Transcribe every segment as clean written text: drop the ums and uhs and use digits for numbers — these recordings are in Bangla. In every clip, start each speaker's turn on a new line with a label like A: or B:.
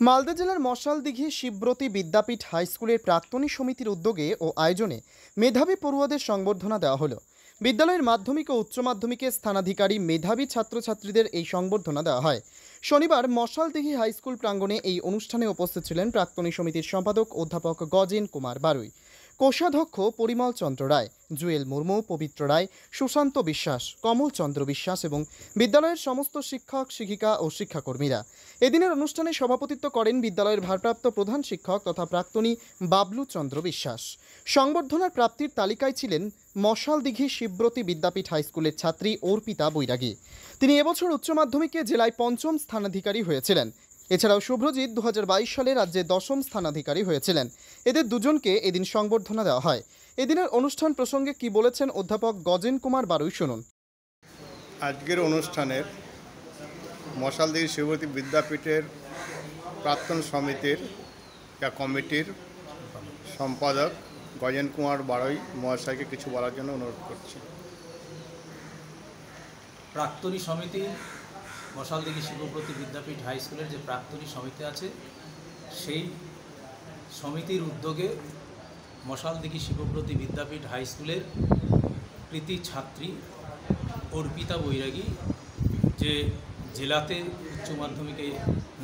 A: মালদা জেলার মশালদিঘি শিবব্রতী বিদ্যাপীঠ হাইস্কুলের প্রাক্তনী সমিতির উদ্যোগে ও আয়োজনে মেধাবী পড়ুয়াদের সংবর্ধনা দেওয়া হলো। বিদ্যালয়ের মাধ্যমিক ও উচ্চ মাধ্যমিকে স্থানাধিকারী মেধাবী ছাত্রছাত্রীদের এই সংবর্ধনা দেওয়া হয়। শনিবার মশালদিঘি হাইস্কুল প্রাঙ্গণে এই অনুষ্ঠানে উপস্থিত ছিলেন প্রাক্তনী সমিতির সম্পাদক অধ্যাপক গজেন কুমার বারুই, কোষাধ্যক্ষ পরিমল চন্দ্র রায়, জুয়েল মুর্মু, পবিত্র রায়, সুশান্ত বিশ্বাস, কমল চন্দ্র বিশ্বাস এবং বিদ্যালয়ের সমস্ত শিক্ষক, শিক্ষিকা ও শিক্ষাকর্মীরা। এদিনের অনুষ্ঠানে সভাপতিত্ব করেন বিদ্যালয়ের ভারপ্রাপ্ত প্রধান শিক্ষক তথা প্রাক্তনী বাবলু চন্দ্র বিশ্বাস। সংবর্ধনার প্রাপ্তির তালিকায় ছিলেন মশালদিঘি শিবব্রতী বিদ্যাপীঠ হাইস্কুলের ছাত্রী অর্পিতা বৈরাগী। তিনি এবছর উচ্চ মাধ্যমিকে জেলায় ৫ম স্থানাধিকারী হয়েছিলেন। এছাড়াও শুভ্রজিৎ 2022 সালে রাজ্যে 10ম স্থানাধিকারী হয়েছিলেন। এদের দুজনকে এদিন সংবর্ধনা দেওয়া হয়। এদিনের অনুষ্ঠান প্রসঙ্গে কি বলেছেন অধ্যাপক গজেন কুমার বারুই, শুনুন।
B: আজকের অনুষ্ঠানের মশালদিঘি শিবব্রতী বিদ্যাপীঠের প্রাক্তন সমিতির কমিটির সম্পাদক গজেন কুমার বারুই মহাশয়কে কিছু বলার জন্য অনুরোধ করছি।
C: প্রাক্তনী সমিতি মশালদিঘি শিবব্রতী বিদ্যাপীঠ হাই স্কুলের যে প্রাক্তনী সমিতি আছে, সেই সমিতির উদ্যোগে মশালদিঘি শিবব্রতী বিদ্যাপীঠ হাই স্কুলের কৃতি ছাত্রী অর্পিতা বৈরাগী, যে জেলাতে উচ্চ মাধ্যমিকে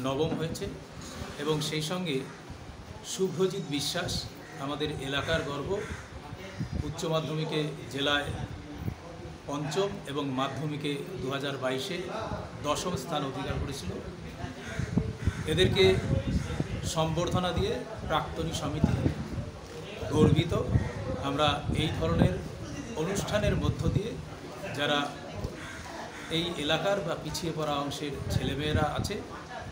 C: 9ম হয়েছে, এবং সেই সঙ্গে শুভ্রজিৎ বিশ্বাস, আমাদের এলাকার গর্ব, উচ্চ মাধ্যমিকে জেলায় 5ম এবং মাধ্যমিকে 2022-এ 10ম স্থান অধিকার করেছিল। এদেরকে সম্বর্ধনা দিয়ে প্রাক্তনী সমিতি গর্বিত। আমরা এই ধরনের অনুষ্ঠানের মধ্য দিয়ে যারা এই এলাকার বা পিছিয়ে পড়া অংশের ছেলেমেয়েরা আছে,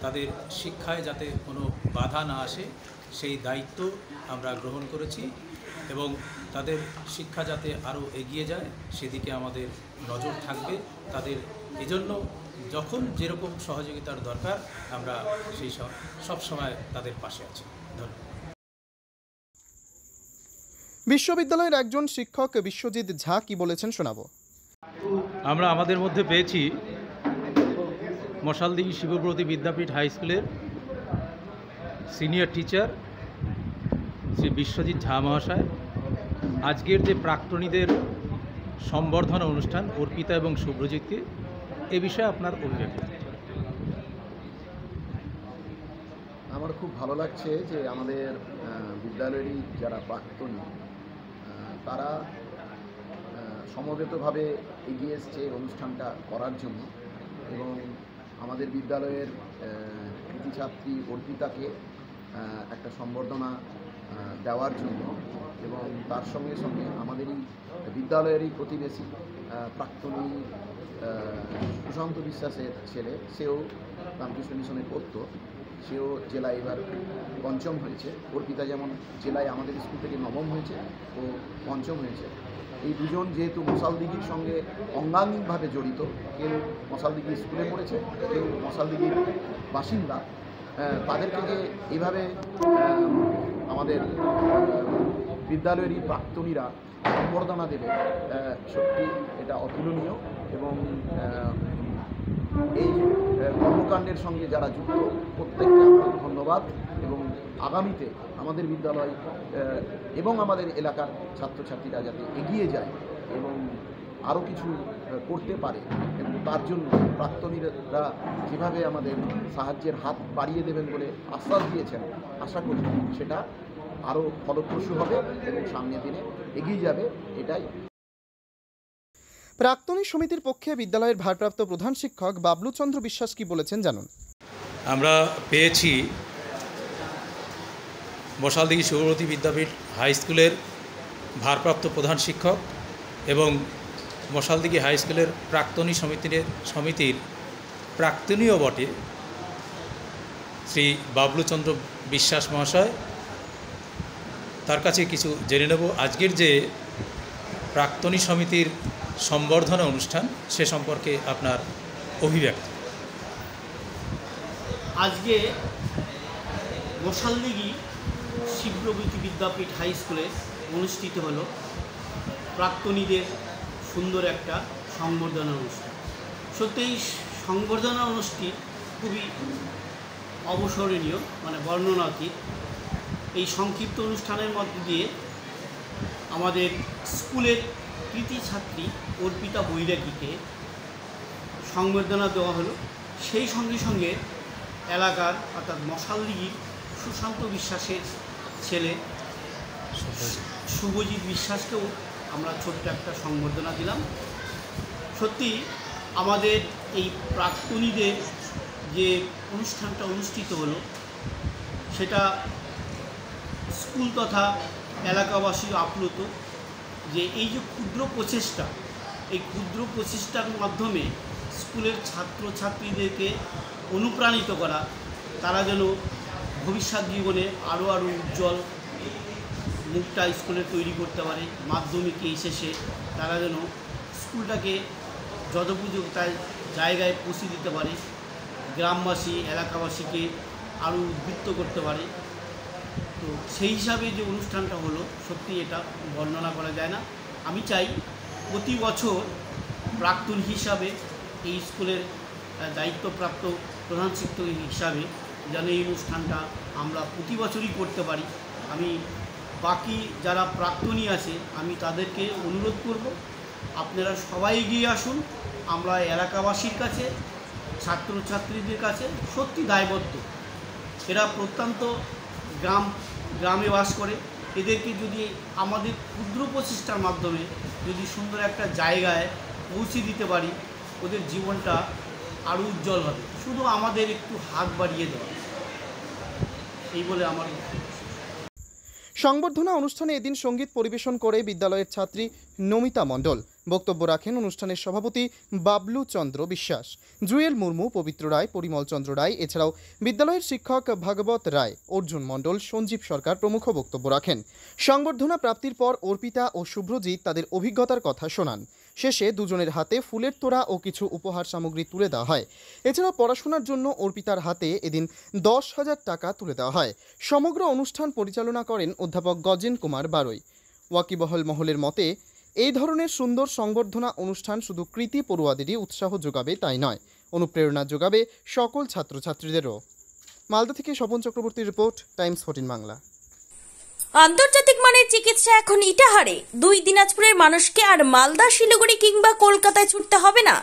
C: তাদের শিক্ষায় যাতে কোনো বাধা না আসে সেই দায়িত্ব আমরা গ্রহণ করেছি, এবং তাদের শিক্ষা যাতে আরও এগিয়ে যায় সেদিকে আমাদের নজর থাকবে। তাদের এজন্য যখন যেরকম সহযোগিতার দরকার আমরা সেই সব সময় তাদের পাশে আছি। ধন্যবাদ।
A: বিশ্ববিদ্যালয়ের একজন শিক্ষক বিশ্বজিৎ ঝা কি বলেছেন শোনাবো।
C: আমরা আমাদের মধ্যে পেয়েছি মশালদিঘি শিবব্রতী বিদ্যাপীঠ হাই স্কুলের সিনিয়র টিচার শ্রী বিশ্বজিৎ ঝা মহাশয়। আজকের যে প্রাক্তনীদের সম্বর্ধনা অনুষ্ঠান অর্পিতা এবং শুভ্রজিৎকে, এ বিষয়ে আপনার অভিব্যক্তি।
D: আমার খুব ভালো লাগছে যে আমাদের বিদ্যালয়েরই যারা প্রাক্তনী তারা সমবেতভাবে এগিয়ে এসছে অনুষ্ঠানটা করার জন্য, এবং আমাদের বিদ্যালয়ের কৃতি ছাত্রী অর্পিতাকে একটা সম্বর্ধনা দেওয়ার জন্য, এবং তার সঙ্গে সঙ্গে আমাদেরই বিদ্যালয়েরই প্রতিবেশী প্রাক্তনী সুশান্ত বিশ্বাসের ছেলে, সেও রামকৃষ্ণ মিশনে পড়তো, সেও জেলায় এবার 5ম হয়েছে। অর্পিতা যেমন জেলায় আমাদের স্কুল থেকে 9ম হয়েছে, ও 5ম হয়েছে। এই দুজন যেহেতু মশালদিঘির সঙ্গে অঙ্গাঙ্গিকভাবে জড়িত, কেউ মশালদিঘি স্কুলে পড়েছে, কেউ মশালদিঘির বাসিন্দা, তাদেরকে যে এইভাবে আমাদের বিদ্যালয়েরই প্রাক্তনীরা সম্বর্ধনা দেবে, সত্যি এটা অতুলনীয়। এবং এই কর্মকাণ্ডের সঙ্গে যারা যুক্ত প্রত্যেককে আমার ধন্যবাদ, এবং আগামীতে আমাদের বিদ্যালয় এবং আমাদের এলাকার ছাত্রছাত্রীরা যাতে এগিয়ে যায় এবং আরও কিছু করতে পারে, এবং তার জন্য প্রাক্তনীরা যেভাবে আমাদের সাহায্যের হাত বাড়িয়ে দেবেন বলে আশ্বাস দিয়েছেন, আশা করি সেটা আরও ফলপ্রসূ হবে এবং সামনের দিনে এগিয়ে যাবে, এটাই।
A: প্রাক্তনী সমিতির পক্ষে বিদ্যালয়ের ভারপ্রাপ্ত প্রধান শিক্ষক বাবলু চন্দ্র বিশ্বাস কি বলেছেন জানুন।
C: আমরা পেয়েছি মশালদিঘি শিবব্রতী বিদ্যাপীঠ হাই স্কুলের ভারপ্রাপ্ত প্রধান শিক্ষক এবং মশালদিঘি হাই স্কুলের প্রাক্তনী সমিতির প্রাক্তনীও বটে শ্রী বাবলু চন্দ্র বিশ্বাস মহাশয়। তার কাছে কিছু জেনে নেব আজকের যে প্রাক্তনী সমিতির সম্বর্ধনা অনুষ্ঠান, সে সম্পর্কে আপনার অভিব্যক্তি।
E: আজকে মশালদিঘি শিবব্রতী বিদ্যাপীঠ হাই স্কুলে অনুষ্ঠিত হলো প্রাক্তনীদের সুন্দর একটা সংবর্ধনা অনুষ্ঠান। সত্যি এই সংবর্ধনা অনুষ্ঠানটি খুবই অবসরণীয়, মানে বর্ণনাতীত। এই সংক্ষিপ্ত অনুষ্ঠানের মধ্যে দিয়ে আমাদের স্কুলের কৃতি ছাত্রী অর্পিতা বৈরাগীকে সংবর্ধনা দেওয়া হলো। সেই সঙ্গে সঙ্গে এলাকার অর্থাৎ মশালদিঘির সুশান্ত বিশ্বাসের ছেলে শুভজিৎ বিশ্বাসকেও আমরা ছোট্ট একটা সংবর্ধনা দিলাম। সত্যি আমাদের এই প্রাক্তনীদের যে অনুষ্ঠানটা অনুষ্ঠিত হলো, সেটা স্কুল তথা এলাকাবাসী আপ্লুত যে এই যে ক্ষুদ্র প্রচেষ্টা, এই ক্ষুদ্র প্রচেষ্টার মাধ্যমে স্কুলের ছাত্রছাত্রীদেরকে অনুপ্রাণিত করা, তারা যেন ভবিষ্যৎ জীবনে আরও উজ্জ্বল মুখটা স্কুলে তৈরি করতে পারে। মাধ্যমিকে শেষে তারা যেন স্কুলটাকে যথোপযুক্তায় জায়গায় পৌঁছে দিতে পারে, গ্রামবাসী এলাকাবাসীকে আরও উদ্বুদ্ধ করতে পারে। তো সেই হিসাবে যে অনুষ্ঠানটা হলো, সত্যি এটা বর্ণনা করা যায় না। আমি চাই প্রতি বছর প্রাক্তন হিসাবে এই স্কুলের দায়িত্বপ্রাপ্ত প্রধান শিক্ষক হিসাবে যেন এই অনুষ্ঠানটা আমরা প্রতি বছরই করতে পারি। আমি বাকি যারা প্রাক্তনী আছে আমি তাদেরকে অনুরোধ করব, আপনারা সবাই এগিয়ে আসুন। আমরা এলাকাবাসীর কাছে, ছাত্রছাত্রীদের কাছে সত্যি দায়বদ্ধ। এরা প্রত্যন্ত গ্রামে বাস করে। এদেরকে যদি আমাদের ক্ষুদ্র প্রচেষ্টার মাধ্যমে যদি সুন্দর একটা জায়গায় পৌঁছে দিতে পারি, ওদের জীবনটা আরও উজ্জ্বল হবে। শুধু আমাদের একটু হাত বাড়িয়ে দেওয়া, এই বলে আমার
A: সংবর্ধনা অনুষ্ঠানে এদিন সঙ্গীত পরিবেশন করে বিদ্যালয়ের ছাত্রী নমিতা মণ্ডল। বক্তব্য রাখেন অনুষ্ঠানের সভাপতি বাবলু চন্দ্র বিশ্বাস, জুয়েল মুর্মু, পবিত্র রায়, পরিমল চন্দ্র রায়, এছাড়াও বিদ্যালয়ের শিক্ষক ভাগবত রায়, অর্জুন মণ্ডল, সঞ্জীব সরকার প্রমুখ বক্তব্য রাখেন। সংবর্ধনা প্রাপ্তির পর অর্পিতা ও শুভ্রজিৎ তাদের অভিজ্ঞতার কথা শোনান। শেষে দুজনের হাতে ফুলের তোড়া ও কিছু উপহার সামগ্রী তুলে দেওয়া হয়। এছাড়াও পড়াশোনার জন্য অর্পিতার হাতে এদিন 10,000 টাকা তুলে দেওয়া হয়। সমগ্র অনুষ্ঠান পরিচালনা করেন অধ্যাপক গজেন কুমার বারৈ। ওয়াকিবহল মহলের মতে এই ধরনের সুন্দর সংবর্ধনা অনুষ্ঠান শুধু কৃতি পড়ুয়াদেরই উৎসাহ যোগাবে তাই নয়, অনুপ্রেরণা যোগাবে সকল ছাত্রছাত্রীদেরও। মালদা থেকে স্বপন চক্রবর্তীর রিপোর্ট, টাইমস 14 বাংলা।
F: আন্তর্জাতিক মানের চিকিৎসা এখন ইটাহারে। 2 দিনাজপুরের মানুষকে আর মালদা, শিলিগুড়ি কিংবা কলকাতায় ছুটতে হবে না।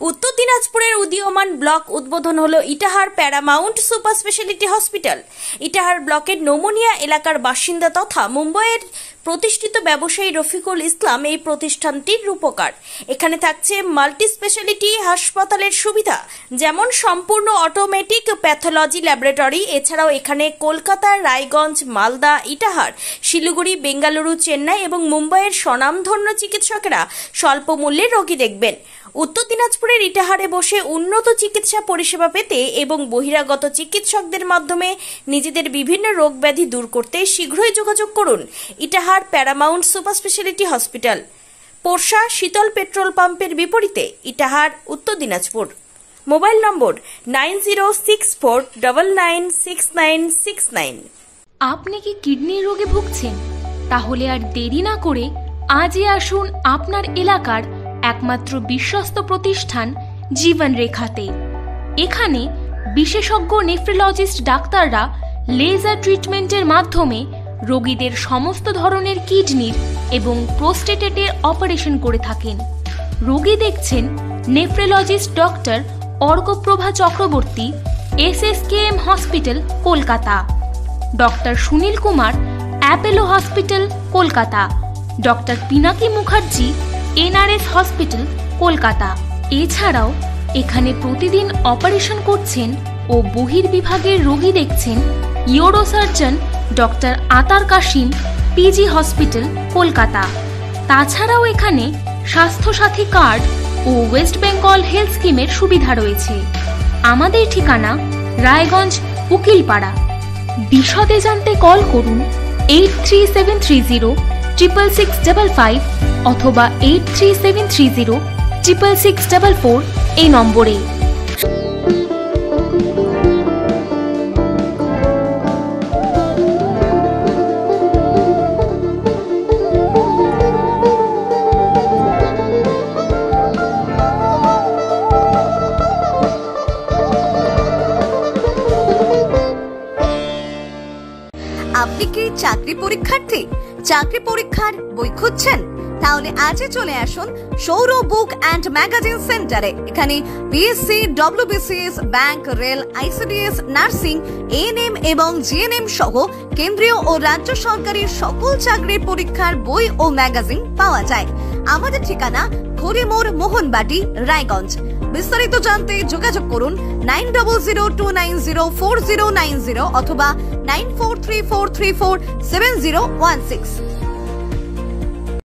F: উত্তর দিনাজপুরের উদীয়মান ব্লক উদ্বোধন হলো Itahar Paramount super speciality hospital. Itahar ব্লকের নোমনিয়া এলাকার বাসিন্দা তথা মুম্বাইয়ের প্রতিষ্ঠিত ব্যবসায়ী রফিকুল ইসলাম এই প্রতিষ্ঠানটির রূপকার। এখানে থাকছে মাল্টি স্পেশালিটি হাসপাতালের সুবিধা, যেমন সম্পূর্ণ অটোমেটিক প্যাথোলজি ল্যাবরেটরি। এছাড়াও এখানে কলকাতা, রায়গঞ্জ, মালদা, ইটাহার, শিলিগুড়ি, বেঙ্গালুরু, চেন্নাই এবং মুম্বাইয়ের স্বনামধন্য চিকিৎসকেরা স্বল্প মূল্যে রোগী দেখবেন। উত্তর দিনাজপুরের ইটাহারে বসে উন্নত চিকিৎসা পরিষেবা পেতে এবং বহিরাগত চিকিৎসকদের মাধ্যমে নিজেদের বিভিন্ন রোগ ব্যাধি দূর করতে শীঘ্রই যোগাযোগ করুন Itahar Paramount super speciality hospital, Porsha Sheetal petrol পাম্পের বিপরীতে, ইটাহার, উত্তর দিনাজপুর। মোবাইল নম্বর 9064996969।
G: আপনি কি কিডনি রোগে ভুগছেন? তাহলে আর দেরি না করে আজই আসুন আপনার এলাকার একমাত্র বিশ্বস্ত প্রতিষ্ঠান জীবন রেখাতে। এখানে বিশেষজ্ঞ নেফ্রোলজিস্ট ডাক্তাররা লেজার ট্রিটমেন্টের মাধ্যমে রোগীদের সমস্ত ধরনের কিডনির এবং প্রোস্টেটের অপারেশন করে থাকেন। রোগী দেখছেন nephrologist doctor Arkaprava Chakraborty, SSKM hospital, Kolkata. Doctor Sunil Kumar, Apollo hospital, Kolkata. Doctor Pinaki Mukherjee, NRS hospital, Kolkata. এছাড়াও এখানে প্রতিদিন অপারেশন করছেন ও বহির্বিভাগের রোগী দেখছেন ইউরোসার্জন ডক্টর আতার কাশিম, PG হসপিটাল, কলকাতা। তাছাড়াও এখানে স্বাস্থ্যসাথী কার্ড ও ওয়েস্ট বেঙ্গল হেলথ স্কিমের সুবিধা রয়েছে। আমাদের ঠিকানা রায়গঞ্জ, উকিলপাড়া। বিশদে জানতে কল করুন 8373066655 অথবা 8373066644 এই নম্বরে।
H: আপনি কি চাকরি পরীক্ষার্থী? চাকরি পরীক্ষার বই খুঁজছেন? তাহলে আজই চলে আসুন সৌর বুক অ্যান্ড ম্যাগাজিন সেন্টারে। এখানে BSc, WBCS, bank, rail, ICDS, nursing, ANM এবং জিএনএম সহ কেন্দ্রীয় ও রাজ্য সরকারের সকল চাকরির পরীক্ষার বই ও ম্যাগাজিন পাওয়া যায়। আমাদের ঠিকানা খড়িমোড়, মোহনবাটি, রায়গঞ্জ। বিস্তারিত জানতে যোগাযোগ করুন 9002904090 অথবা 9434347016।